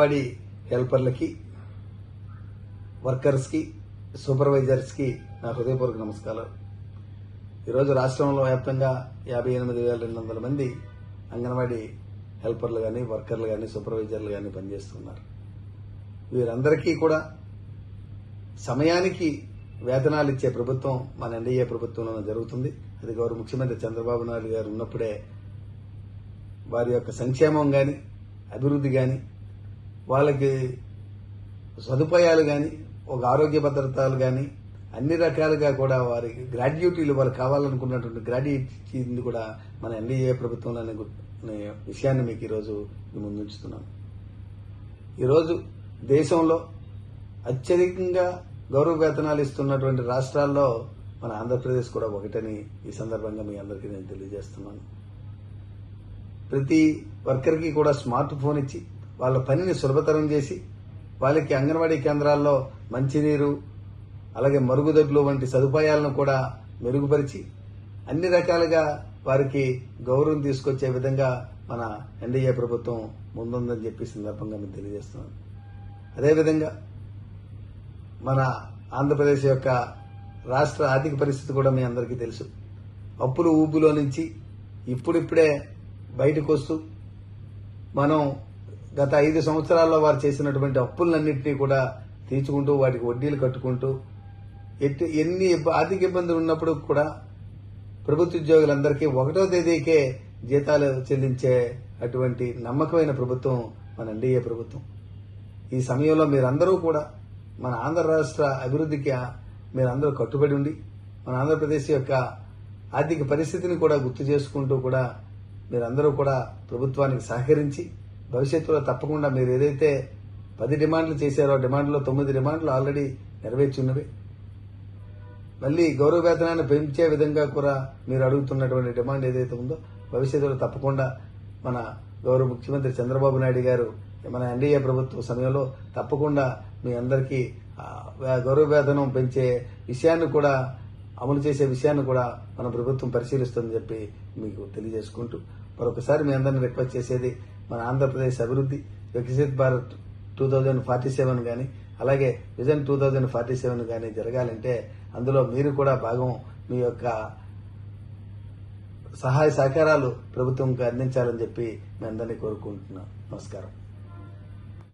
అంగన్వాడీ హెల్పర్లకి, వర్కర్స్కి, సూపర్వైజర్స్కి నా హృదయపూర్వక నమస్కారాలు. ఈరోజు రాష్ట్రంలో వ్యాప్తంగా 58,200 మంది అంగన్వాడీ హెల్పర్లు కానీ, వర్కర్లు కానీ, సూపర్వైజర్లు కానీ పనిచేస్తున్నారు. వీరందరికీ కూడా సమయానికి వేతనాలు ఇచ్చే ప్రభుత్వం మన ఎన్డీఏ ప్రభుత్వంలో జరుగుతుంది. అది గౌరవ ముఖ్యమంత్రి చంద్రబాబు నాయుడు గారు ఉన్నప్పుడే వారి యొక్క సంక్షేమం కానీ, అభివృద్ధి కానీ, వాళ్ళకి సదుపాయాలు కానీ, ఒక ఆరోగ్య భద్రతలు కానీ అన్ని రకాలుగా కూడా వారికి గ్రాడ్యుయేటీలు వాళ్ళు కావాలనుకున్నటువంటి గ్రాడ్యుయేటీని కూడా మన ఎన్డీఏ ప్రభుత్వంలోనే విషయాన్ని మీకు ఈరోజు ముందుంచుతున్నాను. ఈరోజు దేశంలో అత్యధికంగా గౌరవ వేతనాలు ఇస్తున్నటువంటి రాష్ట్రాల్లో మన ఆంధ్రప్రదేశ్ కూడా ఒకటని ఈ సందర్భంగా మీ అందరికీ నేను తెలియజేస్తున్నాను. ప్రతి వర్కర్కి కూడా స్మార్ట్ ఫోన్ ఇచ్చి వాళ్ళ పనిని సులభతరం చేసి వాళ్ళకి అంగన్వాడీ కేంద్రాల్లో మంచినీరు, అలాగే మరుగుదొడ్లు వంటి సదుపాయాలను కూడా మెరుగుపరిచి అన్ని రకాలుగా వారికి గౌరవం తీసుకొచ్చే విధంగా మన ఎన్డీఏ ప్రభుత్వం ముందుందని చెప్పి సందర్భంగా మేము తెలియజేస్తున్నాను. అదేవిధంగా మన ఆంధ్రప్రదేశ్ యొక్క రాష్ట్ర ఆర్థిక పరిస్థితి కూడా మీ అందరికీ తెలుసు. అప్పులు ఊబులో నుంచి ఇప్పుడిప్పుడే బయటకు వస్తూ మనం గత 5 సంవత్సరాల్లో వారు చేసినటువంటి అప్పులన్నింటినీ కూడా తీర్చుకుంటూ వాటికి వడ్డీలు కట్టుకుంటూ ఎన్ని ఆర్థిక ఇబ్బందులు ఉన్నప్పుడు కూడా ప్రభుత్వ ఉద్యోగులందరికీ 1వ తేదీకే జీతాలు చెల్లించే అటువంటి నమ్మకమైన ప్రభుత్వం మన ఎన్డీఏ ప్రభుత్వం. ఈ సమయంలో మీరందరూ కూడా మన ఆంధ్ర రాష్ట్ర అభివృద్ధికి మీరందరూ కట్టుబడి ఉండి మన ఆంధ్రప్రదేశ్ యొక్క ఆర్థిక పరిస్థితిని కూడా గుర్తు చేసుకుంటూ కూడా మీరందరూ కూడా ప్రభుత్వానికి సహకరించి భవిష్యత్తులో తప్పకుండా మీరు ఏదైతే 10 డిమాండ్లు చేశారో డిమాండ్లో 9 డిమాండ్లు ఆల్రెడీ నెరవేర్చి ఉన్నవి. మళ్ళీ గౌరవ వేతనాన్ని పెంచే విధంగా కూడా మీరు అడుగుతున్నటువంటి డిమాండ్ ఏదైతే ఉందో భవిష్యత్తులో తప్పకుండా మన గౌరవ ముఖ్యమంత్రి చంద్రబాబు నాయుడు గారు మన ఎన్డీఏ ప్రభుత్వ సమయంలో తప్పకుండా మీ అందరికీ గౌరవ వేతనం పెంచే విషయాన్ని కూడా అమలు చేసే విషయాన్ని కూడా మన ప్రభుత్వం పరిశీలిస్తుందని చెప్పి మీకు తెలియజేసుకుంటూ మరొకసారి మీ అందరిని రిక్వెస్ట్ చేసేది మన ఆంధ్రప్రదేశ్ అభివృద్ధి వికసిత్ భారత్ 2047 కానీ అలాగే విజన్ 2047 కానీ జరగాలంటే అందులో మీరు కూడా భాగం మీ యొక్క సహాయ సహకారాలు ప్రభుత్వంకి అందించాలని చెప్పి మీ అందరినీ కోరుకుంటున్నాను. నమస్కారం.